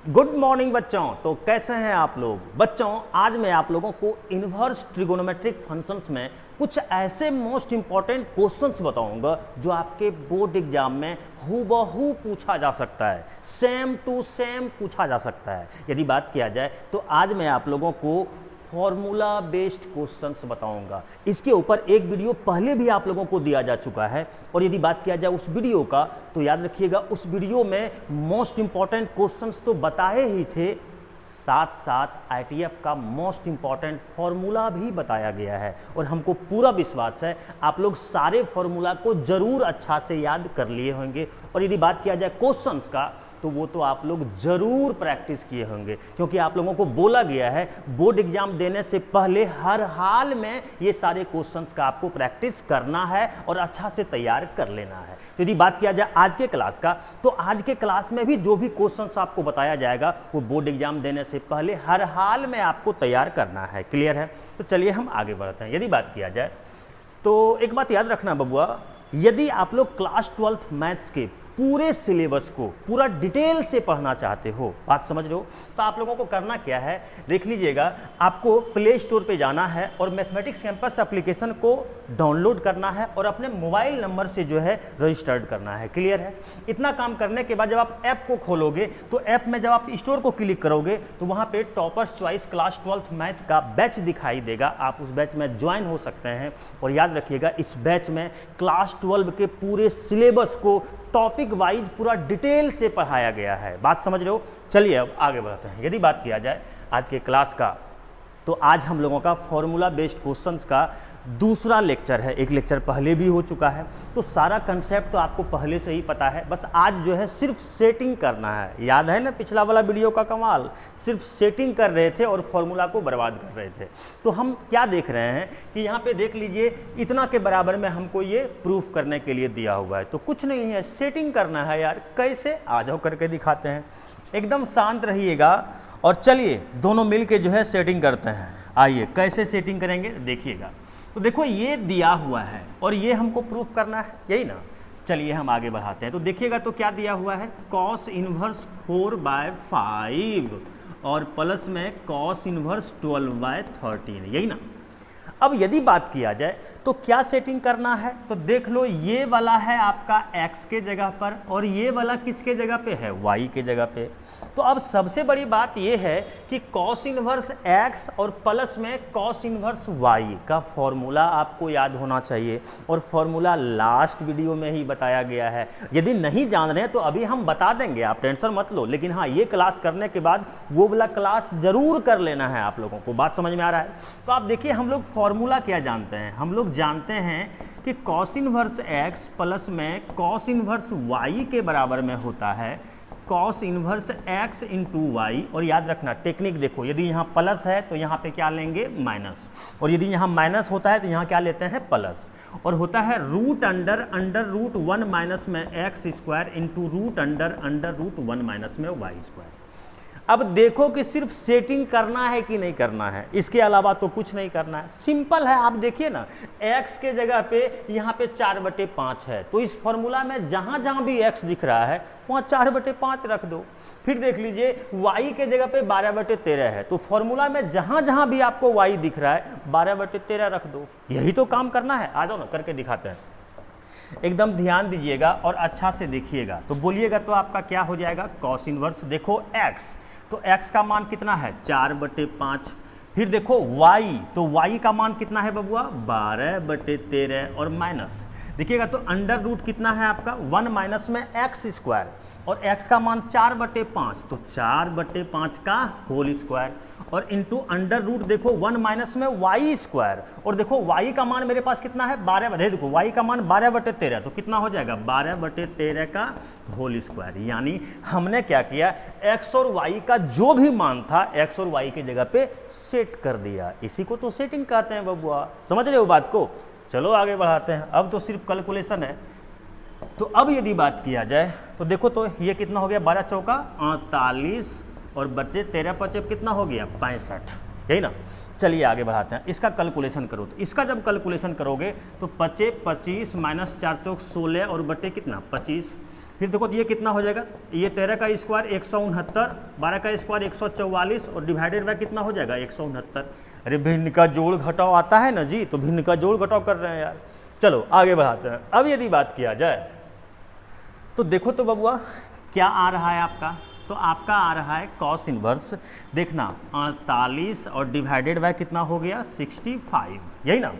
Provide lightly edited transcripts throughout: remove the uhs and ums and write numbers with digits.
Good morning बच्चों। तो कैसे हैं आप लोग बच्चों। आज मैं आप लोगों को इन्वर्स ट्रिगोनोमेट्रिक फंक्शंस में कुछ ऐसे मोस्ट इंपॉर्टेंट क्वेश्चंस बताऊंगा जो आपके बोर्ड एग्जाम में हूबहू पूछा जा सकता है, सेम टू सेम पूछा जा सकता है। यदि बात किया जाए तो आज मैं आप लोगों को फॉर्मूला बेस्ड क्वेश्चंस बताऊंगा। इसके ऊपर एक वीडियो पहले भी आप लोगों को दिया जा चुका है और यदि बात किया जाए उस वीडियो का तो याद रखिएगा उस वीडियो में मोस्ट इंपॉर्टेंट क्वेश्चंस तो बताए ही थे, साथ साथ आईटीएफ का मोस्ट इंपॉर्टेंट फॉर्मूला भी बताया गया है और हमको पूरा विश्वास है आप लोग सारे फॉर्मूला को जरूर अच्छा से याद कर लिए होंगे। और यदि बात किया जाए क्वेश्चंस का तो वो तो आप लोग जरूर प्रैक्टिस किए होंगे, क्योंकि आप लोगों को बोला गया है बोर्ड एग्जाम देने से पहले हर हाल में ये सारे क्वेश्चंस का आपको प्रैक्टिस करना है और अच्छा से तैयार कर लेना है। तो यदि बात किया जाए आज के क्लास का तो आज के क्लास में भी जो भी क्वेश्चंस आपको बताया जाएगा वो बोर्ड एग्जाम देने से पहले हर हाल में आपको तैयार करना है। क्लियर है? तो चलिए हम आगे बढ़ते हैं। यदि बात किया जाए तो एक बात याद रखना बबुआ, यदि आप लोग क्लास 12th मैथ्स के पूरे सिलेबस को पूरा डिटेल से पढ़ना चाहते हो, बात समझ रहे हो, तो आप लोगों को करना क्या है देख लीजिएगा। आपको प्ले स्टोर पे जाना है और मैथमेटिक्स कैंपस एप्लीकेशन को डाउनलोड करना है और अपने मोबाइल नंबर से जो है रजिस्टर्ड करना है। क्लियर है? इतना काम करने के बाद जब आप ऐप को खोलोगे तो ऐप में जब आप स्टोर को क्लिक करोगे तो वहाँ पे toppers choice class 12th math का बैच दिखाई देगा। आप उस बैच में ज्वाइन हो सकते हैं और याद रखिएगा इस बैच में क्लास 12 के पूरे सिलेबस को टॉपिक वाइज पूरा डिटेल से पढ़ाया गया है। बात समझ रहे हो? चलिए अब आगे बढ़ते हैं। यदि बात किया जाए आज के क्लास का तो आज हम लोगों का फॉर्मूला बेस्ड क्वेश्चंस का दूसरा लेक्चर है। एक लेक्चर पहले भी हो चुका है तो सारा कंसेप्ट तो आपको पहले से ही पता है, बस आज जो है सिर्फ सेटिंग करना है। याद है ना पिछला वाला वीडियो का कमाल, सिर्फ सेटिंग कर रहे थे और फॉर्मूला को बर्बाद कर रहे थे। तो हम क्या देख रहे हैं कि यहाँ पे देख लीजिए इतना के बराबर में हमको ये प्रूफ करने के लिए दिया हुआ है, तो कुछ नहीं है, सेटिंग करना है यार। कैसे? आ जाओ करके दिखाते हैं। एकदम शांत रहिएगा और चलिए दोनों मिल के जो है सेटिंग करते हैं। आइए कैसे सेटिंग करेंगे देखिएगा। तो देखो ये दिया हुआ है और ये हमको प्रूफ करना है, यही ना। चलिए हम आगे बढ़ाते हैं। तो देखिएगा तो क्या दिया हुआ है, cos इनवर्स 4/5 और प्लस में cos इनवर्स 12/13, यही ना। अब यदि बात किया जाए तो क्या सेटिंग करना है तो देख लो, ये वाला है आपका x के जगह पर और ये वाला किसके जगह पे है, y के जगह पे। तो अब सबसे बड़ी बात ये है कि cos इनवर्स x और प्लस में cos इनवर्स y का फॉर्मूला आपको याद होना चाहिए और फॉर्मूला लास्ट वीडियो में ही बताया गया है। यदि नहीं जान रहे हैं तो अभी हम बता देंगे, आप टेंशन मत लो, लेकिन हाँ ये क्लास करने के बाद वो वाला क्लास जरूर कर लेना है आप लोगों को। बात समझ में आ रहा है? तो आप देखिए हम लोग फॉर्मूला क्या जानते हैं, हम लोग जानते हैं कि cos इनवर्स x प्लस में cos इनवर्स y के बराबर में होता है cos inverse x into y. और याद रखना टेक्निक देखो, यदि यहाँ प्लस है तो यहाँ पे क्या लेंगे, माइनस, और यदि यहाँ माइनस होता है तो यहाँ क्या लेते हैं, प्लस। और होता है रूट अंडर रूट 1 माइनस में x square into root under root 1 minus में y स्क्वायर। अब देखो कि सिर्फ सेटिंग करना है कि नहीं करना है, इसके अलावा तो कुछ नहीं करना है। सिंपल है, आप देखिए ना x के जगह पे यहाँ पे 4/5 है, तो इस फॉर्मूला में जहाँ जहाँ भी x दिख रहा है वहाँ 4/5 रख दो। फिर देख लीजिए y के जगह पे 12/13 है, तो फॉर्मूला में जहाँ जहाँ भी आपको y दिख रहा है 12/13 रख दो। यही तो काम करना है। आ जाओ ना करके दिखाते हैं। एकदम ध्यान दीजिएगा और अच्छा से देखिएगा तो बोलिएगा तो आपका क्या हो जाएगा, cos इनवर्स देखो x, तो x का मान कितना है 4/5। फिर देखो y, तो y का मान कितना है बबुआ 12/13 और माइनस देखिएगा तो अंडर रूट कितना है आपका 1 माइनस में x स्क्वायर और x का मान 4/5, तो 4/5 का होल स्क्वायर और इंटू अंडर रूट देखो 1 माइनस में y स्क्वायर। और देखो y का मान मेरे पास कितना है 12, देखो y का मान 12/13, तो कितना हो जाएगा 12/13 का होल स्क्वायर। यानी हमने क्या किया, x और y का जो भी मान था x और y की जगह पे सेट कर दिया। इसी को तो सेटिंग कहते हैं बबुआ। समझ रहे हो बात को? चलो आगे बढ़ाते हैं। अब तो सिर्फ कैलकुलेशन है। तो अब यदि बात किया जाए तो देखो तो ये कितना हो गया, 12 चौका 48 और बच्चे 13×5 कितना हो गया 65, यही ना। चलिए आगे बढ़ाते हैं। इसका कैलकुलेशन करो तो इसका जब कैलकुलेशन करोगे तो 25 माइनस 4 चौक 16 और बटे कितना 25, फिर देखो तो ये कितना हो जाएगा, ये 13 का स्क्वायर 169, 12 का स्क्वायर 144 और डिवाइडेड बाय कितना हो जाएगा 169। अरे भिन्न का जोड़ घटाव आता है ना जी, तो भिन्न का जोड़ घटाव कर रहे हैं यार। चलो आगे बढ़ाते हैं। अब यदि बात किया जाए तो देखो तो बबुआ क्या आ रहा है आपका, तो आपका आ रहा है कॉस इनवर्स, देखना 48 और डिवाइडेड बाय कितना हो गया 65, यही ना।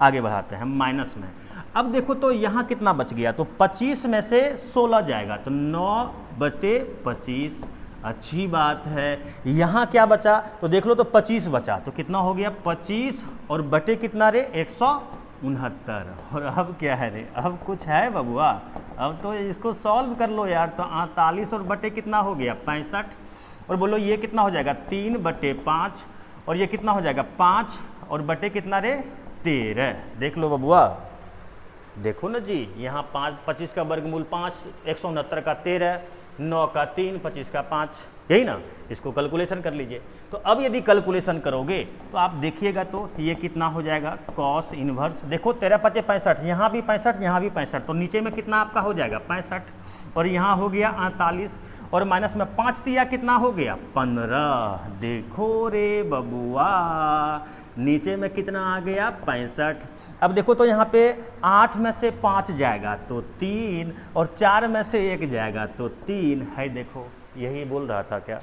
आगे बढ़ाते हैं माइनस में। अब देखो तो यहाँ कितना बच गया, तो 25 में से 16 जाएगा तो 9/25। अच्छी बात है। यहाँ क्या बचा, तो देख लो तो 25 बचा, तो कितना हो गया 25 और बटे कितना रे 169। और अब क्या है रे, अब कुछ है बबुआ, अब तो इसको सॉल्व कर लो यार। तो 48 और बटे कितना हो गया 65, और बोलो ये कितना हो जाएगा 3/5, और ये कितना हो जाएगा 5 और बटे कितना रे 13। देख लो बबुआ, देखो ना जी, यहाँ 25 का वर्गमूल 5, 169 का 13, 9 का 3, 25 का 5, यही ना। इसको कैलकुलेशन कर लीजिए। तो अब यदि कैलकुलेशन करोगे तो आप देखिएगा तो ये कितना हो जाएगा कॉस इनवर्स, देखो 13 5 65, यहाँ भी 65, यहाँ भी 65, तो नीचे में कितना आपका हो जाएगा 65, और यहाँ हो गया 48, और माइनस में 5 दिया कितना हो गया 15। देखो रे बबुआ, नीचे में कितना आ गया 65। अब देखो तो यहाँ पे 8 में से 5 जाएगा तो 3, और 4 में से 1 जाएगा तो 3 है। देखो यही बोल रहा था क्या।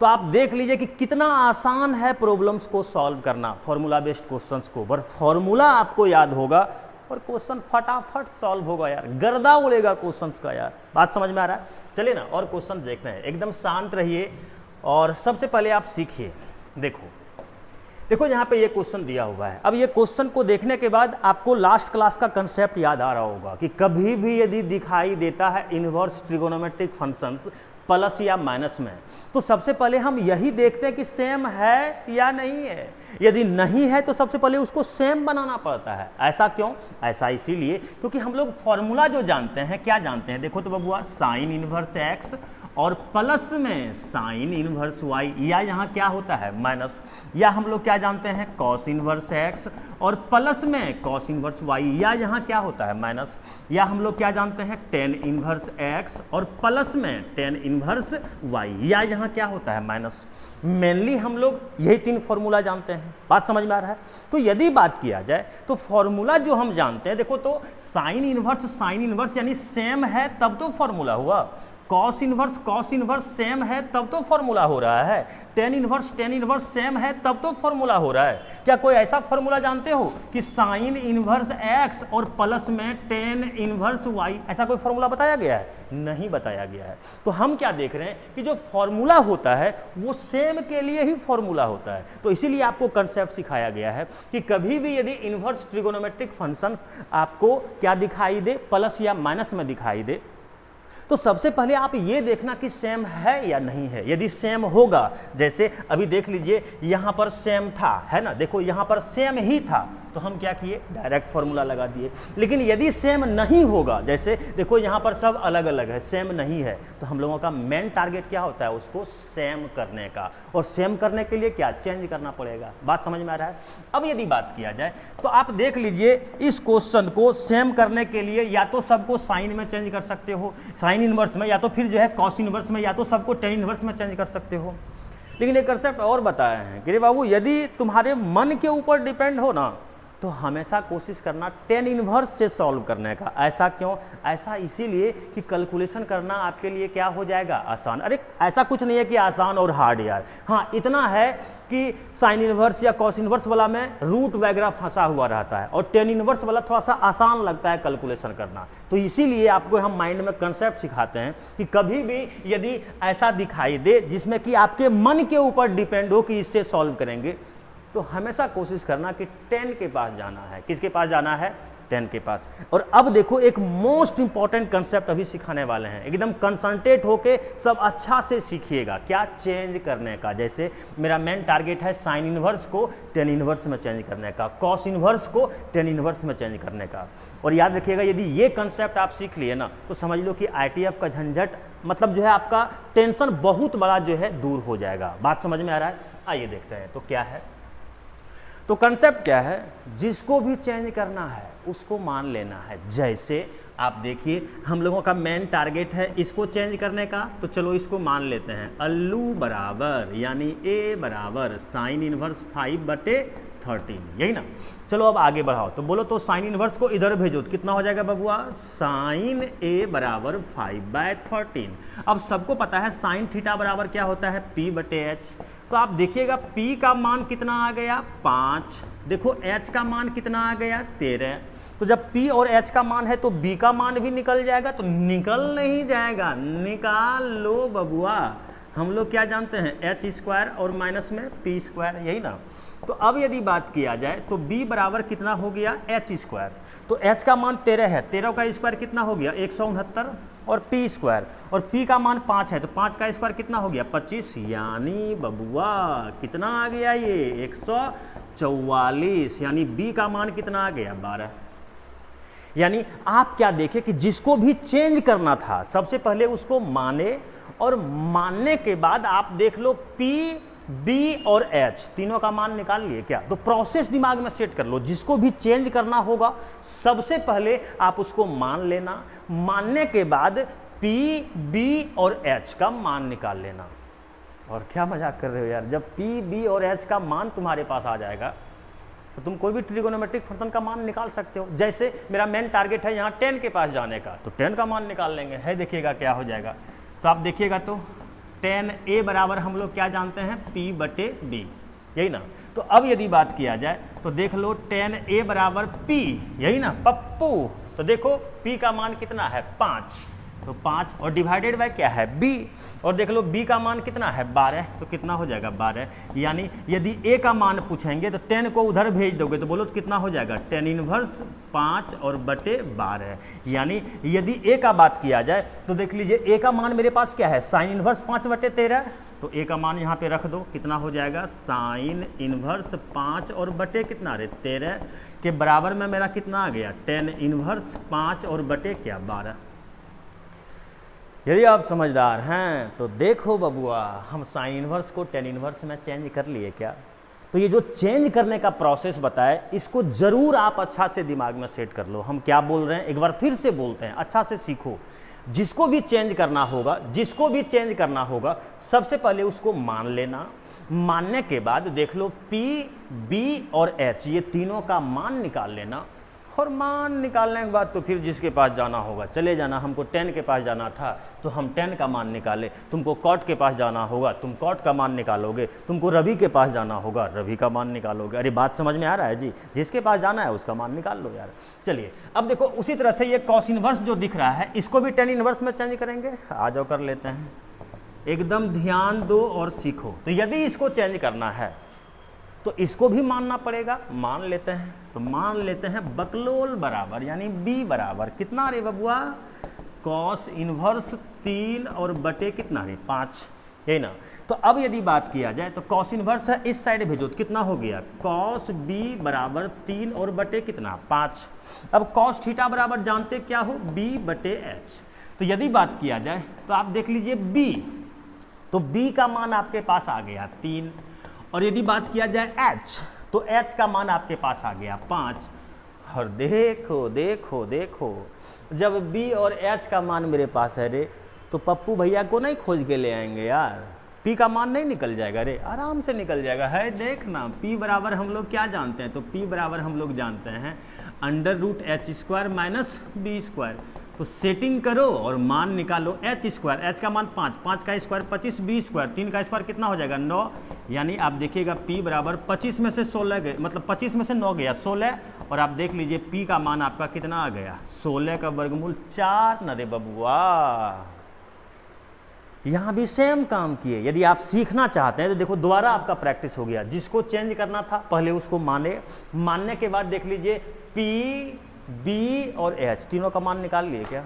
तो आप देख लीजिए कि कितना आसान है प्रॉब्लम्स को सॉल्व करना, फॉर्मूला बेस्ड क्वेश्चंस को। पर फॉर्मूला आपको याद होगा और क्वेश्चन फटाफट सॉल्व होगा यार, गर्दा उड़ेगा क्वेश्चंस का यार। बात समझ में आ रहा है। चलिए ना और क्वेश्चन देखते हैं, एकदम शांत रहिए और सबसे पहले आप सीखिए। देखो यहाँ पे ये क्वेश्चन दिया हुआ है। अब ये क्वेश्चन को देखने के बाद आपको लास्ट क्लास का कंसेप्ट याद आ रहा होगा कि कभी भी यदि दिखाई देता है इनवर्स ट्रिगोनोमेट्रिक फंक्शंस प्लस या माइनस में, तो सबसे पहले हम यही देखते हैं कि सेम है या नहीं है। यदि नहीं है तो सबसे पहले उसको सेम बनाना पड़ता है। ऐसा क्यों? ऐसा इसीलिए क्योंकि हम लोग फॉर्मूला जो जानते हैं, क्या जानते हैं, देखो तो बबुआ साइन इनवर्स एक्स और प्लस में साइन इनवर्स वाई, या यहाँ क्या होता है माइनस, या हम लोग क्या जानते हैं कॉस इनवर्स एक्स और प्लस में कॉस इनवर्स वाई, या यहाँ क्या होता है माइनस, या हम लोग क्या जानते हैं टेन इनवर्स एक्स और प्लस में टेन इनवर्स वाई, या यहाँ क्या होता है माइनस। मेनली हम लोग यही 3 फॉर्मूला जानते हैं। बात समझ में आ रहा है। तो यदि बात किया जाए तो फॉर्मूला जो हम जानते हैं, देखो तो साइन इनवर्स यानी सेम है तब तो फॉर्मूला हुआ, कॉस इनवर्स सेम है तब तो फॉर्मूला हो रहा है, टेन इनवर्स सेम है तब तो फॉर्मूला हो रहा है। क्या कोई ऐसा फॉर्मूला जानते हो कि साइन इनवर्स एक्स और प्लस में टेन इनवर्स वाई, ऐसा कोई फॉर्मूला बताया गया है? नहीं बताया गया है। तो हम क्या देख रहे हैं कि जो फॉर्मूला होता है वो सेम के लिए ही फॉर्मूला होता है। तो इसीलिए आपको कंसेप्ट सिखाया गया है कि कभी भी यदि इनवर्स ट्रिगोनोमेट्रिक फंक्शंस आपको क्या दिखाई दे, प्लस या माइनस में दिखाई दे, तो सबसे पहले आप ये देखना कि सेम है या नहीं है। यदि सेम होगा, जैसे अभी देख लीजिए यहाँ पर सेम था, है ना, देखो यहाँ पर सेम ही था, तो हम क्या किए डायरेक्ट फॉर्मूला लगा दिए। लेकिन यदि सेम नहीं होगा, जैसे देखो यहाँ पर सब अलग अलग है, सेम नहीं है, तो हम लोगों का मेन टारगेट क्या होता है उसको सेम करने का, और सेम करने के लिए क्या चेंज करना पड़ेगा। बात समझ में आ रहा है। अब यदि बात किया जाए तो आप देख लीजिए इस क्वेश्चन को सेम करने के लिए या तो सबको साइन में चेंज कर सकते हो, साइन इनवर्स में, या तो फिर जो है कॉस इनवर्स में, या तो सबको टेन इनवर्स में चेंज कर सकते हो। लेकिन एक कंसेप्ट और बताया है कि रे बाबू यदि तुम्हारे मन के ऊपर डिपेंड हो ना, तो हमेशा कोशिश करना टेन इनवर्स से सॉल्व करने का। ऐसा क्यों? ऐसा इसीलिए कि कैलकुलेशन करना आपके लिए क्या हो जाएगा आसान। अरे ऐसा कुछ नहीं है कि आसान और हार्ड यार। हाँ इतना है कि साइन इनवर्स या कॉस इनवर्स वाला में रूट वगैरह फंसा हुआ रहता है, और टेन इनवर्स वाला थोड़ा सा आसान लगता है कैलकुलेशन करना। तो इसीलिए आपको हम माइंड में कंसेप्ट सिखाते हैं कि कभी भी यदि ऐसा दिखाई दे जिसमें कि आपके मन के ऊपर डिपेंड हो कि इससे सॉल्व करेंगे, तो हमेशा कोशिश करना कि 10 के पास जाना है। किसके पास जाना है? 10 के पास। और अब देखो एक मोस्ट इंपॉर्टेंट कंसेप्ट अभी सिखाने वाले हैं, एकदम कंसंट्रेट होके सब अच्छा से सीखिएगा। क्या? चेंज करने का। जैसे मेरा मेन टारगेट है साइन इनवर्स को 10 इनवर्स में चेंज करने का, कॉस इनवर्स को 10 इनवर्स में चेंज करने का। और याद रखिएगा यदि ये कंसेप्ट आप सीख लिए ना, तो समझ लो कि ITF का झंझट मतलब जो है आपका टेंशन बहुत बड़ा जो है दूर हो जाएगा। बात समझ में आ रहा है। आइए देखते हैं तो क्या है। तो कंसेप्ट क्या है? जिसको भी चेंज करना है उसको मान लेना है। जैसे आप देखिए हम लोगों का मेन टारगेट है इसको चेंज करने का, तो चलो इसको मान लेते हैं। अल्लू बराबर यानी ए बराबर साइन इनवर्स 5/13, यही ना। चलो अब आगे बढ़ाओ, तो बोलो तो साइन इनवर्स को इधर भेजो तो कितना हो जाएगा बबुआ, साइन ए बराबर 5/13। अब सबको पता है साइन थीटा बराबर क्या होता है, P/H। तो आप देखिएगा P का मान कितना आ गया 5, देखो H का मान कितना आ गया 13। तो जब P और H का मान है तो B का मान भी निकल जाएगा, तो निकल नहीं जाएगा, निकाल लो बबुआ। हम लोग क्या जानते हैं, H² और माइनस में P², यही ना। तो अब यदि बात किया जाए तो B बराबर कितना हो गया H², तो H का मान 13 है, 13 का स्क्वायर कितना हो गया 169, और P² और P का मान 5 है, तो 5 का स्क्वायर कितना हो गया 25, यानी बबुआ कितना आ गया ये 144, यानी B का मान कितना आ गया 12। यानी आप क्या देखें कि जिसको भी चेंज करना था सबसे पहले उसको माने, और मानने के बाद आप देख लो P, B और H तीनों का मान निकाल लिए क्या, तो प्रोसेस दिमाग में सेट कर लो। जिसको भी चेंज करना होगा सबसे पहले आप उसको मान लेना, मानने के बाद P, B और H का मान निकाल लेना। और क्या मजाक कर रहे हो यार, जब P, B और H का मान तुम्हारे पास आ जाएगा तो तुम कोई भी ट्रिगोनोमेट्रिक फंक्शन का मान निकाल सकते हो। जैसे मेरा मेन टारगेट है यहाँ 10 के पास जाने का, तो 10 का मान निकाल लेंगे, है देखिएगा क्या हो जाएगा। तो आप देखिएगा तो 10a बराबर हम लोग क्या जानते हैं P/B, यही ना। तो अब यदि बात किया जाए तो देख लो 10a बराबर P, यही ना पप्पू। तो देखो P का मान कितना है 5, तो 5 और डिवाइडेड बाय क्या है B, और देख लो B का मान कितना है 12, तो कितना हो जाएगा 12। यानी यदि A का मान पूछेंगे तो 10 को उधर भेज दोगे तो बोलो तो कितना हो जाएगा 10 इनवर्स 5 और बटे 12। यानी यदि A का बात किया जाए तो देख लीजिए A का मान मेरे पास क्या है साइन इनवर्स 5/13, तो A का मान यहाँ पे रख दो, कितना हो जाएगा साइन इनवर्स 5 और बटे कितना रे 13 के बराबर में मेरा कितना आ गया 10 इनवर्स 5 और बटे क्या 12। यदि आप समझदार हैं तो देखो बबुआ हम साइन इनवर्स को 10 इनवर्स में चेंज कर लिए क्या। तो ये जो चेंज करने का प्रोसेस बताए इसको जरूर आप अच्छा से दिमाग में सेट कर लो। हम क्या बोल रहे हैं एक बार फिर से बोलते हैं, अच्छा से सीखो। जिसको भी चेंज करना होगा, जिसको भी चेंज करना होगा सबसे पहले उसको मान लेना, मानने के बाद देख लो P, B और H ये तीनों का मान निकाल लेना, और मान निकालने के बाद तो फिर जिसके पास जाना होगा चले जाना। हमको 10 के पास जाना था तो हम 10 का मान निकाले, तुमको कॉट के पास जाना होगा तुम कॉट का मान निकालोगे, तुमको रवि के पास जाना होगा रवि का मान निकालोगे। अरे बात समझ में आ रहा है जी, जिसके पास जाना है उसका मान निकाल लो यार। चलिए अब देखो उसी तरह से ये कॉस इनवर्स जो दिख रहा है इसको भी 10 इनवर्स में चेंज करेंगे, आ जाओ कर लेते हैं। एकदम ध्यान दो और सीखो। तो यदि इसको चेंज करना है तो इसको भी मानना पड़ेगा, मान लेते हैं। तो मान लेते हैं बकलोल बराबर यानी B बराबर कितना रे बबुआ कॉस इनवर्स 3 और बटे कितना रे 5, यही ना। तो अब यदि बात किया जाए तो कॉस इनवर्स है इस साइड भेजो तो कितना हो गया कॉस B बराबर 3 और बटे कितना 5। अब कॉस थीटा बराबर जानते क्या हो B/H। तो यदि बात किया जाए तो आप देख लीजिए B, तो B का मान आपके पास आ गया 3, और यदि बात किया जाए H तो H का मान आपके पास आ गया 5। और देखो देखो देखो जब B और H का मान मेरे पास है रे तो पप्पू भैया को नहीं खोज के ले आएंगे यार, P का मान नहीं निकल जाएगा रे, आराम से निकल जाएगा। है देखना P बराबर हम लोग क्या जानते हैं, तो P बराबर हम लोग जानते हैं √H² - B²। तो सेटिंग करो और मान निकालो H², H का मान 5, 5 का स्क्वायर 25, B², 3 का स्क्वायर कितना हो जाएगा 9। यानी आप देखिएगा P बराबर 25 में से 16 गए, मतलब 25 में से 9 गया 16, और आप देख लीजिए P का मान आपका कितना आ गया 16 का वर्गमूल 4 न रे बबुआ। यहाँ भी सेम काम किए। यदि आप सीखना चाहते हैं तो देखो दोबारा आपका प्रैक्टिस हो गया। जिसको चेंज करना था पहले उसको माने, मानने के बाद देख लीजिए P, B और H तीनों का मान निकाल लिए क्या,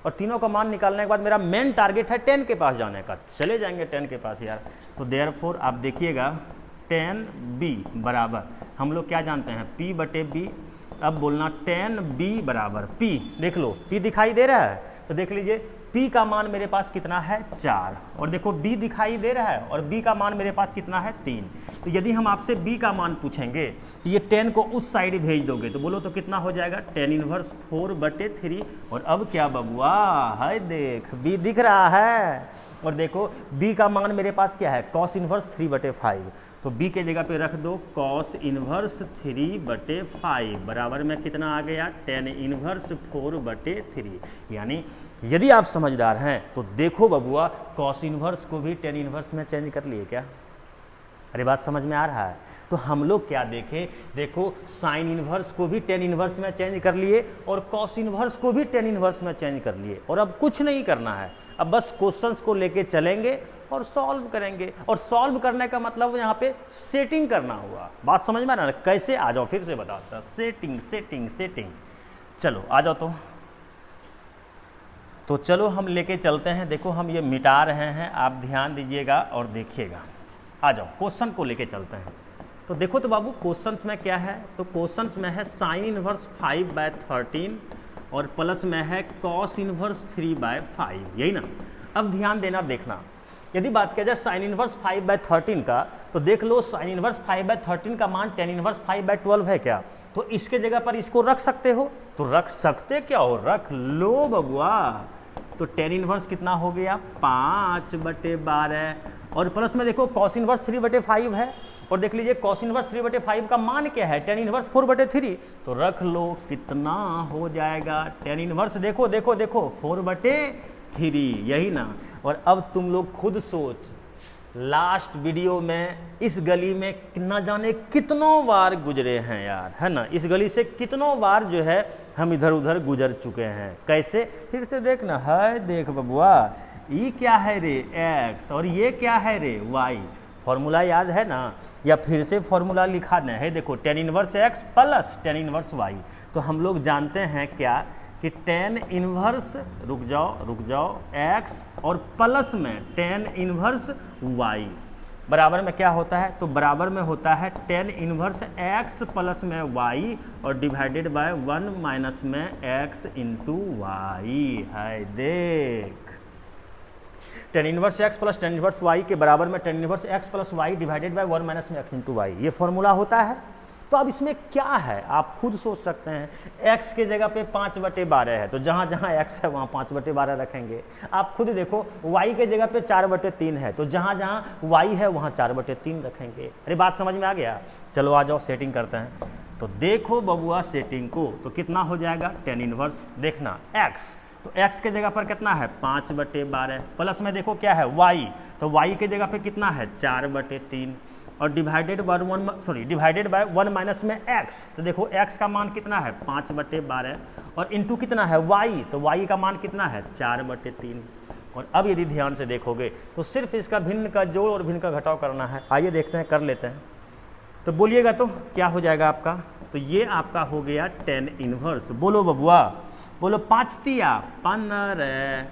और तीनों का मान निकालने के बाद मेरा मेन टारगेट है 10 के पास जाने का, चले जाएंगे 10 के पास यार। तो देयरफॉर आप देखिएगा 10B बराबर हम लोग क्या जानते हैं P/B। अब बोलना 10B बराबर P, देख लो P दिखाई दे रहा है तो देख लीजिए P का मान मेरे पास कितना है 4 और देखो B दिखाई दे रहा है और B का मान मेरे पास कितना है 3। तो यदि हम आपसे B का मान पूछेंगे तो ये 10 को उस साइड भेज दोगे तो बोलो तो कितना हो जाएगा 10 इनवर्स 4/3। और अब क्या बबुआ है, देख B दिख रहा है और देखो B का मान मेरे पास क्या है cos इनवर्स 3/5। तो B के जगह पे रख दो cos इनवर्स 3/5 बराबर में कितना आ गया 10 इनवर्स 4/3। यानी यदि आप समझदार हैं तो देखो बबुआ cos इनवर्स को भी 10 इनवर्स में चेंज कर लिए क्या? अरे बात समझ में आ रहा है? तो हम लोग क्या देखें, देखो साइन इनवर्स को भी 10 इनवर्स में चेंज कर लिए और cos इनवर्स को भी 10 इनवर्स में चेंज कर लिए। और अब कुछ नहीं करना है, अब बस क्वेश्चंस को लेके चलेंगे और सॉल्व करेंगे। और सॉल्व करने का मतलब यहाँ पे सेटिंग करना होगा। बात समझ में आ रहा है? कैसे? आ जाओ फिर से बताता, सेटिंग सेटिंग सेटिंग। चलो आ जाओ। तो चलो हम लेके चलते हैं। देखो हम ये मिटा रहे हैं, आप ध्यान दीजिएगा और देखिएगा। आ जाओ क्वेश्चन को लेके चलते हैं। तो देखो तो बाबू क्वेश्चंस में क्या है, तो क्वेश्चंस में है साइन इनवर्स 5/13 और प्लस में है cos इनवर्स 3/5, यही ना। अब ध्यान देना, देखना यदि बात किया जाए साइन इनवर्स 5/13 का तो देख लो साइन इनवर्स 5/13 का मान 10 इनवर्स 5/12 है क्या? तो इसके जगह पर इसको रख सकते हो, तो रख सकते क्या हो, रख लो बबुआ। तो 10 इनवर्स कितना हो गया 5/12 और प्लस में देखो cos इनवर्स 3/5 है और देख लीजिए cos इनवर्स 3/5 का मान क्या है 10 इनवर्स 4/3। तो रख लो कितना हो जाएगा 10 इनवर्स देखो 4/3, यही ना। और अब तुम लोग खुद सोच, लास्ट वीडियो में इस गली में न जाने कितनों बार गुजरे हैं यार, है ना। इस गली से कितनों बार जो है हम इधर उधर गुजर चुके हैं। कैसे? फिर से देखना है, देख बबुआ ये क्या है रे x और ये क्या है रे y। फॉर्मूला याद है ना, या फिर से फॉर्मूला लिखा दें है, देखो 10 inverse x plus 10 inverse y। तो हम लोग जानते हैं क्या कि 10 इनवर्स रुक जाओ x और प्लस में 10 इनवर्स y बराबर में क्या होता है, तो बराबर में होता है 10 इनवर्स x प्लस में y और डिवाइडेड बाय 1 माइनस में x इंटू वाई है। देख 10 inverse x plus 10 inverse y के बराबर में 10 inverse x plus y divided by 1 minus में x इंटू वाई, ये फॉर्मूला होता है। तो अब इसमें क्या है आप खुद सोच सकते हैं। x के जगह पे 5/12 है तो जहाँ जहाँ x है वहाँ 5/12 रखेंगे। आप खुद देखो y के जगह पे 4/3 है तो जहाँ जहाँ y है वहाँ 4/3 रखेंगे। अरे बात समझ में आ गया? चलो आ जाओ सेटिंग करते हैं। तो देखो बबुआ सेटिंग को, तो कितना हो जाएगा 10 इनवर्स, देखना x, तो x के जगह पर कितना है 5/12 प्लस में देखो क्या है y, तो y के जगह पे कितना है 4/3 और डिवाइडेड बाय 1 माइनस में x, तो देखो x का मान कितना है 5/12 और इंटू कितना है y, तो y का मान कितना है 4/3। और अब यदि ध्यान से देखोगे तो सिर्फ इसका भिन्न का जोड़ और भिन्न का घटाव करना है। आइए देखते हैं, कर लेते हैं। तो बोलिएगा तो क्या हो जाएगा आपका, तो ये आपका हो गया 10 इनवर्स। बोलो बबुआ, बोलो 5 तिया 15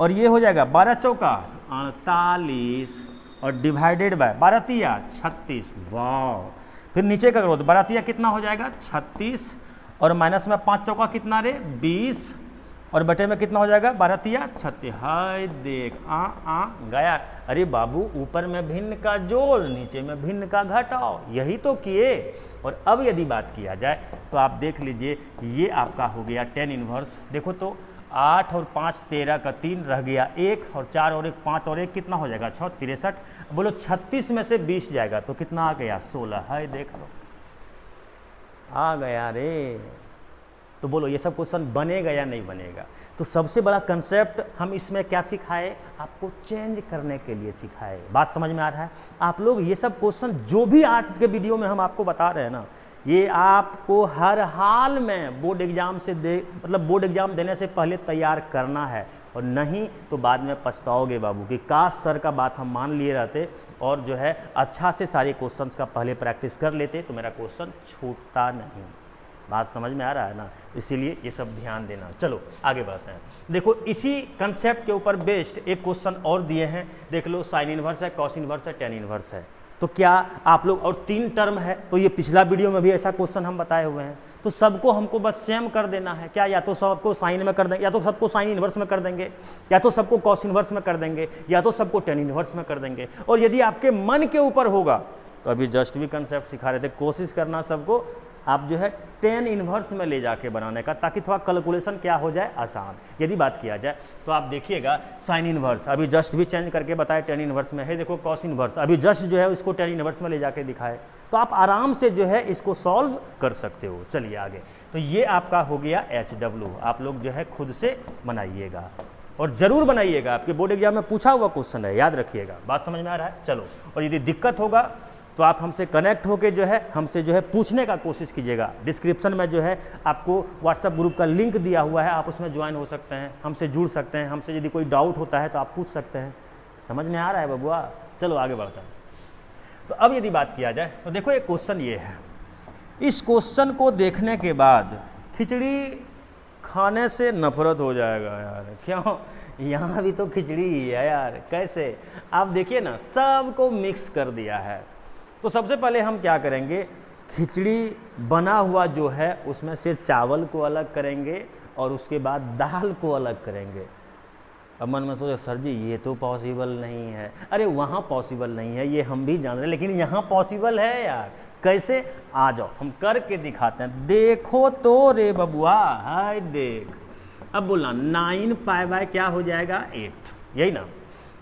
और ये हो जाएगा 12 चौका 48 और डिवाइडेड बाय 12 तिया 36। वाह, फिर नीचे का करो तो 12 तिया कितना हो जाएगा 36 और माइनस में 5 चौका कितना रे 20 और बटे में कितना हो जाएगा 12 तिया 36। हाय देख गया। अरे बाबू ऊपर में भिन्न का जोड़ नीचे में भिन्न का घटाव, यही तो किए। और अब यदि बात किया जाए तो आप देख लीजिए ये आपका हो गया 10 इनवर्स। देखो तो 8 और 5 13 का 3 रह गया 1 और 4 और 1 5 और 1 कितना हो जाएगा 6 63। बोलो 36 में से 20 जाएगा तो कितना आ गया 16। है देख लो आ गया रे। तो बोलो ये सब क्वेश्चन बनेगा या नहीं बनेगा? तो सबसे बड़ा कंसेप्ट हम इसमें क्या सिखाए, आपको चेंज करने के लिए सिखाए। बात समझ में आ रहा है? आप लोग ये सब क्वेश्चन जो भी आज के वीडियो में हम आपको बता रहे हैं ना, ये आपको हर हाल में बोर्ड एग्जाम से बोर्ड एग्जाम देने से पहले तैयार करना है, और नहीं तो बाद में पछताओगे बाबू कि काश सर का बात हम मान लिए रहते और जो है अच्छा से सारे क्वेश्चंस का पहले प्रैक्टिस कर लेते तो मेरा क्वेश्चन छूटता नहीं। बात समझ में आ रहा है ना? इसीलिए ये सब ध्यान देना। चलो आगे बढ़ते हैं। देखो इसी कंसेप्ट के ऊपर बेस्ड एक क्वेश्चन और दिए हैं, देख लो। साइन इनवर्स है, कॉस इनवर्स है, टेन इनवर्स है। तो क्या आप लोग, और 3 टर्म है, तो ये पिछला वीडियो में भी ऐसा क्वेश्चन हम बताए हुए हैं, तो सबको हमको बस सेम कर देना है क्या, या तो सबको साइन में कर देंगे, या तो सबको साइन इनवर्स में कर देंगे, या तो सबको कॉस इनवर्स में कर देंगे, या तो सबको टेन इनवर्स में कर देंगे। और यदि आपके मन के ऊपर होगा तो अभी जस्ट भी कंसेप्ट सिखा रहे थे, कोशिश करना सबको आप जो है 10 इनवर्स में ले जाके बनाने का, ताकि थोड़ा कैलकुलेशन क्या हो जाए, आसान। यदि बात किया जाए तो आप देखिएगा साइन इनवर्स अभी जस्ट भी चेंज करके बताए 10 इनवर्स में है, देखो कॉस इनवर्स अभी जस्ट जो है उसको 10 इनवर्स में ले जाके दिखाए, तो आप आराम से जो है इसको सॉल्व कर सकते हो। चलिए आगे, तो ये आपका हो गया HW, आप लोग जो है खुद से बनाइएगा और जरूर बनाइएगा, आपके बोर्ड एग्जाम में पूछा हुआ क्वेश्चन है, याद रखिएगा। बात समझ में आ रहा है? चलो, और यदि दिक्कत होगा तो आप हमसे कनेक्ट होके जो है हमसे जो है पूछने का कोशिश कीजिएगा। डिस्क्रिप्शन में जो है आपको व्हाट्सएप ग्रुप का लिंक दिया हुआ है, आप उसमें ज्वाइन हो सकते हैं, हमसे जुड़ सकते हैं, हमसे यदि कोई डाउट होता है तो आप पूछ सकते हैं। समझ में आ रहा है बबुआ? चलो आगे बढ़ते हैं। तो अब यदि बात किया जाए तो देखो एक क्वेश्चन ये है, इस क्वेश्चन को देखने के बाद खिचड़ी खाने से नफरत हो जाएगा यार। क्यों? यहाँ भी तो खिचड़ी ही है यार। कैसे? आप देखिए ना, सबको मिक्स कर दिया है। तो सबसे पहले हम क्या करेंगे, खिचड़ी बना हुआ जो है उसमें से चावल को अलग करेंगे और उसके बाद दाल को अलग करेंगे। अब मन में सोचे सर जी ये तो पॉसिबल नहीं है। अरे वहाँ पॉसिबल नहीं है, ये हम भी जान रहे हैं, लेकिन यहाँ पॉसिबल है यार। कैसे? आ जाओ हम करके दिखाते हैं। देखो तो रे बबुआ, हाय देख। अब बोलना 9 पाई बाय क्या हो जाएगा 8, यही ना।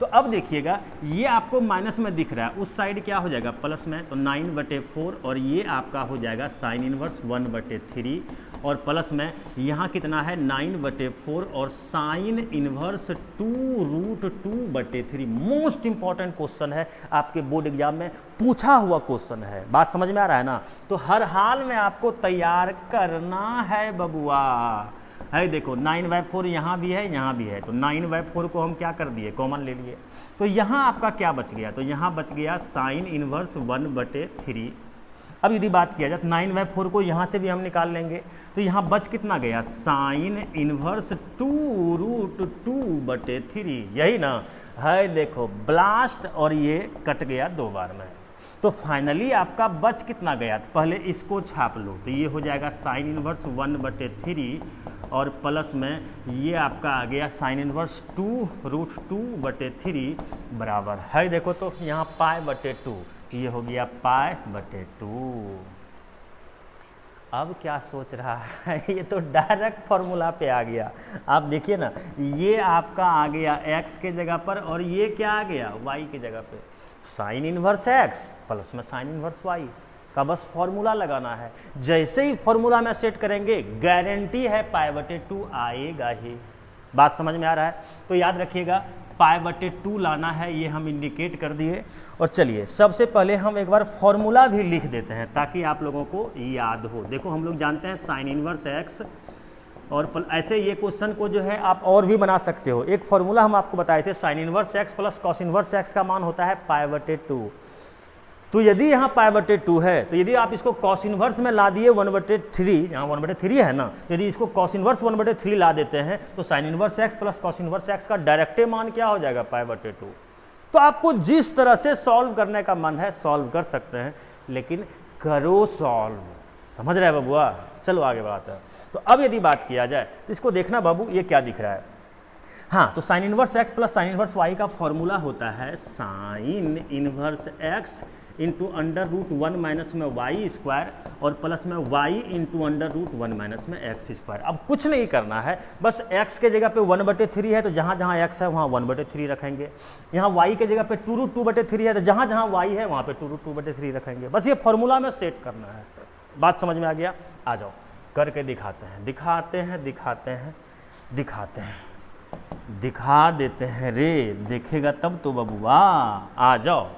तो अब देखिएगा ये आपको माइनस में दिख रहा है, उस साइड क्या हो जाएगा प्लस में, तो 9/4 और ये आपका हो जाएगा साइन इनवर्स 1/3 और प्लस में यहाँ कितना है 9/4 और sine inverse 2√2/3। Most important question है, आपके बोर्ड एग्जाम में पूछा हुआ क्वेश्चन है। बात समझ में आ रहा है ना? तो हर हाल में आपको तैयार करना है बबुआ। है देखो 9/4 यहाँ भी है, यहाँ भी है, तो 9/4 को हम क्या कर दिए, कॉमन ले लिए। तो यहाँ आपका क्या बच गया, तो यहाँ बच गया साइन इनवर्स 1/3। अब यदि बात किया जाए तो 9/4 को यहाँ से भी हम निकाल लेंगे, तो यहाँ बच कितना गया, साइन इनवर्स 2√2/3, यही ना है। देखो ब्लास्ट और ये कट गया 2 बार में, तो फाइनली आपका बच कितना गया, तो पहले इसको छाप लो, तो ये हो जाएगा साइन इनवर्स 1/3 और प्लस में ये आपका आ गया साइन इनवर्स 2√2/3 बराबर है। देखो तो यहाँ π/2, ये हो गया π/2। अब क्या सोच रहा है ये तो डायरेक्ट फॉर्मूला पे आ गया। आप देखिए ना, ये आपका आ गया x के जगह पर और ये क्या आ गया y की जगह पे, साइन इनवर्स x प्लस में साइन इनवर्स y का बस फॉर्मूला लगाना है। जैसे ही फॉर्मूला में सेट करेंगे गारंटी है π/2 आएगा ही। बात समझ में आ रहा है? तो याद रखिएगा π/2 लाना है, ये हम इंडिकेट कर दिए। और चलिए सबसे पहले हम एक बार फॉर्मूला भी लिख देते हैं ताकि आप लोगों को याद हो। देखो हम लोग जानते हैं साइन इनवर्स x, और ऐसे ये क्वेश्चन को जो है आप और भी बना सकते हो। एक फॉर्मूला हम आपको बताए थे, sine inverse x plus cos inverse x का मान होता है π/2। तो यदि यहाँ π/2 है, तो यदि आप इसको कॉस इनवर्स में ला दिए 1/3, यहाँ 1/3 है ना, यदि इसको कॉस इनवर्स 1/3 ला देते हैं तो sine inverse x plus cos inverse x का डायरेक्टे मान क्या हो जाएगा, π/2। तो आपको जिस तरह से सॉल्व करने का मन है सॉल्व कर सकते हैं, लेकिन करो सॉल्व। समझ रहे हैं बबुआ? चलो आगे बढ़ाते हैं। तो अब यदि बात किया जाए तो इसको देखना बाबू, ये क्या दिख रहा है। हाँ, तो sine inverse x plus sine inverse y का फॉर्मूला होता है sine inverse x into √1 minus में y स्क्वायर और प्लस में y इंटू √1 माइनस में x स्क्वायर। अब कुछ नहीं करना है, बस x के जगह पे 1/3 है तो जहाँ जहाँ x है वहाँ 1/3 रखेंगे। यहाँ y के जगह पे 2√2/3 है तो जहाँ जहाँ y है वहाँ पे 2√2/3 रखेंगे। बस ये फॉर्मूला में सेट करना है। बात समझ में आ गया? आ जाओ करके दिखाते हैं, दिखाते हैं, दिखाते हैं, दिखाते हैं, दिखा देते हैं रे। देखेगा तब तो बबुआ। आ जाओ,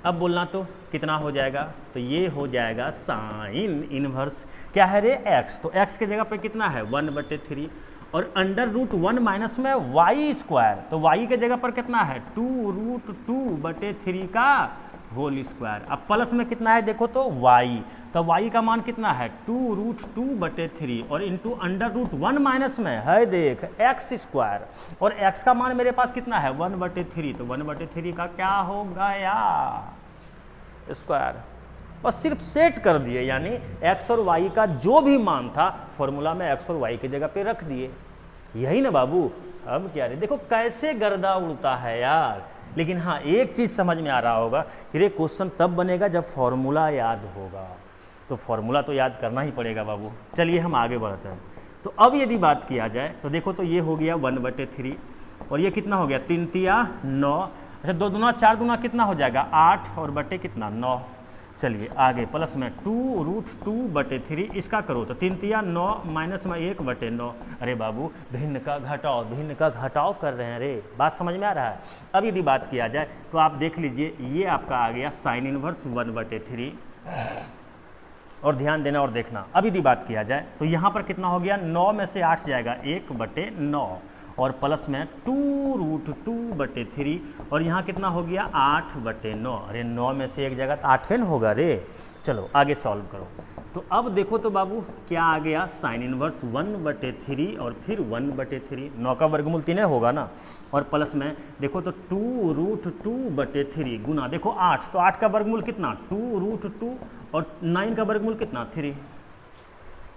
अब बोलना तो कितना हो जाएगा, तो ये हो जाएगा साइन इनवर्स क्या है रे, x। तो x के जगह पे कितना है 1/3 और √1 माइनस में y स्क्वायर, तो y के जगह पर कितना है 2√2/3 का होल स्क्वायर। अब प्लस में कितना है देखो तो y, तो y का मान कितना है 2√2/3 और इंटू √1 माइनस में है देख x स्क्वायर, और x का मान मेरे पास कितना है 1/3, तो 1/3 का क्या हो गया स्क्वायर, और सिर्फ सेट कर दिए, यानी x और y का जो भी मान था फॉर्मूला में x और y की जगह पे रख दिए। यही ना बाबू। अब क्या रे, देखो कैसे गर्दा उड़ता है यार। लेकिन हाँ, एक चीज समझ में आ रहा होगा कि ये क्वेश्चन तब बनेगा जब फॉर्मूला याद होगा। तो फॉर्मूला तो याद करना ही पड़ेगा बाबू। चलिए हम आगे बढ़ते हैं। तो अब यदि बात किया जाए तो देखो, तो ये हो गया 1/3 और ये कितना हो गया 3 तिया 9। अच्छा, 2 दूना 4 दूना कितना हो जाएगा 8 और बटे कितना 9। चलिए आगे प्लस में 2√2/3 इसका करो तो 3 तिया 9 माइनस में 1/9। अरे बाबू, भिन्न का घटाव कर रहे हैं रे। बात समझ में आ रहा है। अब यदि बात किया जाए तो आप देख लीजिए, ये आपका आ गया साइन इनवर्स 1/3। और ध्यान देना और देखना, अब यदि बात किया जाए तो यहाँ पर कितना हो गया, 9 में से 8 जाएगा 1/9 और प्लस में 2√2/3 और यहाँ कितना हो गया 8/9। अरे 9 में से एक जगह तो 8 होगा रे। चलो आगे सॉल्व करो। तो अब देखो तो बाबू क्या आ गया, साइन इनवर्स 1/3 और फिर 1/3, 9 का वर्गमूल 3 होगा ना, और प्लस में देखो तो 2√2/3 गुना देखो 8, तो 8 का वर्गमूल कितना 2√2 और 9 का वर्गमूल कितना 3।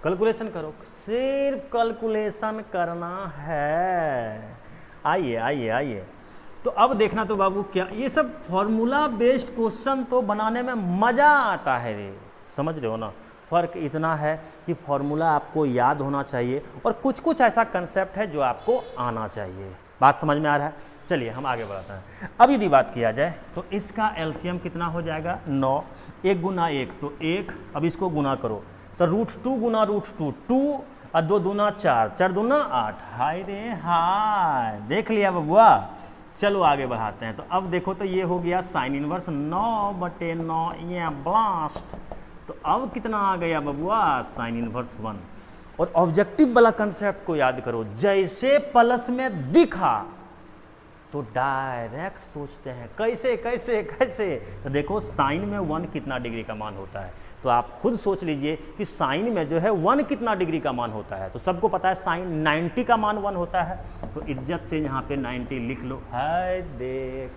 कैलकुलेशन करो, सिर्फ कैलकुलेशन करना है। आइए आइए आइए। तो अब देखना तो बाबू, क्या ये सब फॉर्मूला बेस्ड क्वेश्चन तो बनाने में मज़ा आता है रे। समझ रहे हो ना। फ़र्क इतना है कि फॉर्मूला आपको याद होना चाहिए और कुछ कुछ ऐसा कंसेप्ट है जो आपको आना चाहिए। बात समझ में आ रहा है। चलिए हम आगे बढ़ते हैं। अब यदि बात किया जाए तो इसका एलसीएम कितना हो जाएगा 9, 1 गुना 1 तो 1। अब इसको गुना करो तो √2 गुना √2 2 और 2 दूना 4, 4 दूना 8। हाय रे हाय, देख लिया बबुआ। चलो आगे बढ़ाते हैं। तो अब देखो तो ये हो गया साइन इनवर्स 9/9, ये ब्लास्ट। तो अब कितना आ गया बबुआ, साइन इनवर्स 1। और ऑब्जेक्टिव वाला कंसेप्ट को याद करो, जैसे प्लस में दिखा तो डायरेक्ट सोचते हैं कैसे कैसे कैसे। तो देखो साइन में 1 कितना डिग्री का मान होता है, तो आप खुद सोच लीजिए कि साइन में जो है 1 कितना डिग्री का मान होता है। तो सबको पता है साइन 90 का मान 1 होता है। तो इज्जत से यहाँ पे 90 लिख लो। है देख,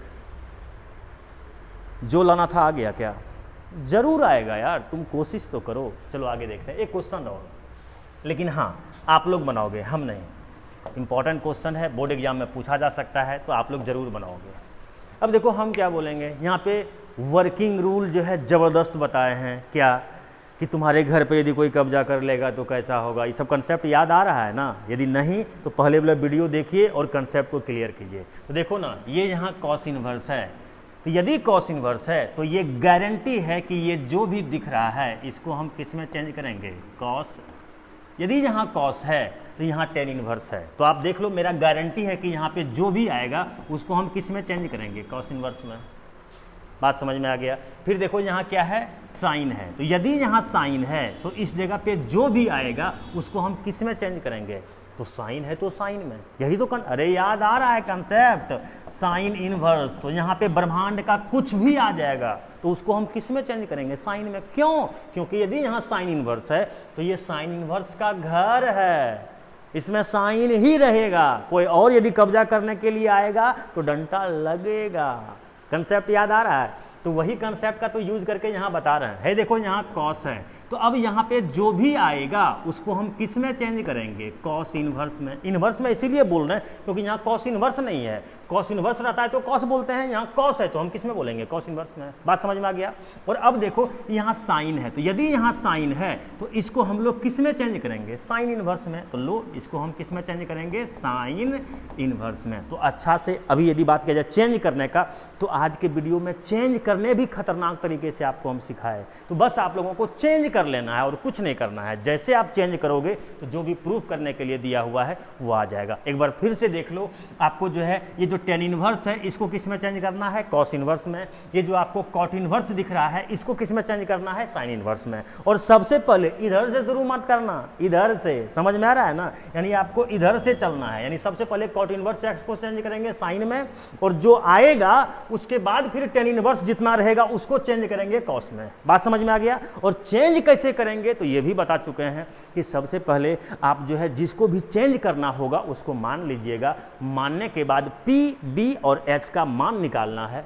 जो लाना था आ गया क्या? जरूर आएगा यार, तुम कोशिश तो करो। चलो आगे देखते हैं। एक क्वेश्चन और, लेकिन हाँ आप लोग बनाओगे, हम नहीं। इंपॉर्टेंट क्वेश्चन है, बोर्ड एग्जाम में पूछा जा सकता है, तो आप लोग जरूर बनाओगे। अब देखो हम क्या बोलेंगे यहाँ पे, वर्किंग रूल जो है ज़बरदस्त बताए हैं। क्या कि तुम्हारे घर पे यदि कोई कब्जा कर लेगा तो कैसा होगा, ये सब कंसेप्ट याद आ रहा है ना। यदि नहीं तो पहले वाला वीडियो देखिए और कंसेप्ट को क्लियर कीजिए। तो देखो ना, ये यहाँ कॉस इनवर्स है, तो यदि कॉस इनवर्स है तो ये गारंटी है कि ये जो भी दिख रहा है इसको हम किस में चेंज करेंगे, कॉस। यदि यहाँ कॉस है तो यहाँ टेन इनवर्स है। तो आप देख लो, मेरा गारंटी है कि यहाँ पे जो भी आएगा उसको हम किस में चेंज करेंगे, कॉस इनवर्स में। बात समझ में आ गया। फिर देखो यहाँ क्या है, साइन है। तो यदि यहाँ साइन है तो इस जगह पे जो भी आएगा उसको हम किस में चेंज करेंगे, तो साइन है तो साइन में। यही तो अरे याद आ रहा है कंसेप्ट, साइन इनवर्स। तो यहाँ पे ब्रह्मांड का कुछ भी आ जाएगा तो उसको हम किस में चेंज करेंगे, साइन में। क्यों? क्योंकि यदि यहाँ साइन इनवर्स है तो ये साइन इनवर्स का घर है, इसमें साइन ही रहेगा। कोई और यदि कब्जा करने के लिए आएगा तो डंडा लगेगा। कंसेप्ट याद आ रहा है। तो वही कंसेप्ट का तो यूज करके यहाँ बता रहे हैं। है देखो यहाँ कॉस है, तो अब यहाँ पे जो भी आएगा उसको हम किस में चेंज करेंगे, कॉस इनवर्स में। इनवर्स में इसीलिए बोल रहे हैं क्योंकि यहाँ कॉस इनवर्स नहीं है। कॉस इनवर्स रहता है तो कॉस बोलते हैं, यहाँ कॉस है तो हम किस में बोलेंगे, कॉस इनवर्स में। बात समझ में आ गया। और अब देखो यहाँ साइन है, तो यदि यहाँ साइन है तो इसको हम लोग किस में चेंज करेंगे, साइन इनवर्स में। तो लो इसको हम किस में चेंज करेंगे, साइन इनवर्स में। तो अच्छा से अभी यदि बात किया जाए चेंज करने का, तो आज के वीडियो में चेंज करने भी खतरनाक तरीके से आपको हम सिखाए। तो बस आप लोगों को चेंज कर लेना है और कुछ नहीं करना है। जैसे आप चेंज करोगे तो जो भी प्रूफ करने के लिए दिया हुआ है वो आ जाएगा। एक बार फिर से देख लो, आपको जो है ये जो टेन इनवर्स है इसको किस में चेंज करना है, कॉस इनवर्स में। ये जो आपको कॉट इनवर्स दिख रहा है इसको किस में चेंज करना है, साइन इनवर्स में। और सबसे पहले इधर से शुरू मत करना, इधर से। समझ में आ रहा है ना, यानी आपको इधर से चलना है। यानी सबसे पहले कॉट इनवर्स एक्स को चेंज करेंगे साइन में, और जो आएगा उसके बाद फिर टेन इनवर्स जितना रहेगा उसको चेंज करेंगे कॉस में। बात समझ में आ गया। और चेंज कैसे करेंगे तो ये भी बता चुके हैं कि सबसे पहले आप जो है जिसको भी चेंज करना होगा उसको मान लीजिएगा। मानने के बाद P, B और H का मान निकालना है।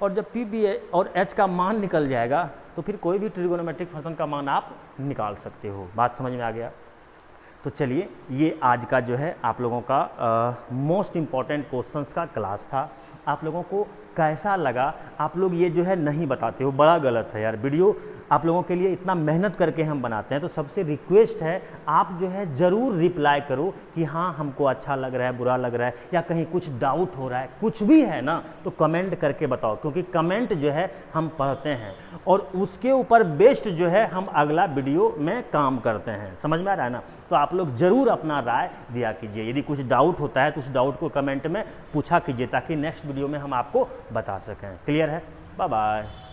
और जब पी बी और एच का मान निकल जाएगा तो फिर कोई भी ट्रिगोनोमेट्रिक फंक्शन का मान आप निकाल सकते हो। बात समझ में आ गया? तो चलिए, ये आज का जो है आप लोगों का मोस्ट इम्पॉर्टेंट क्वेश्चंस का क्लास था। आप लोगों को कैसा लगा? आप लोग ये जो है नहीं बताते हो, बड़ा गलत है यार। वीडियो आप लोगों के लिए इतना मेहनत करके हम बनाते हैं, तो सबसे रिक्वेस्ट है आप जो है ज़रूर रिप्लाई करो कि हाँ हमको अच्छा लग रहा है, बुरा लग रहा है, या कहीं कुछ डाउट हो रहा है, कुछ भी है ना तो कमेंट करके बताओ, क्योंकि कमेंट जो है हम पढ़ते हैं और उसके ऊपर बेस्ड जो है हम अगला वीडियो में काम करते हैं। समझ में आ रहा है ना? तो आप लोग ज़रूर अपना राय दिया कीजिए। यदि कुछ डाउट होता है तो उस डाउट को कमेंट में पूछा कीजिए, ताकि नेक्स्ट वीडियो में हम आपको बता सकें। क्लियर है? Bye bye.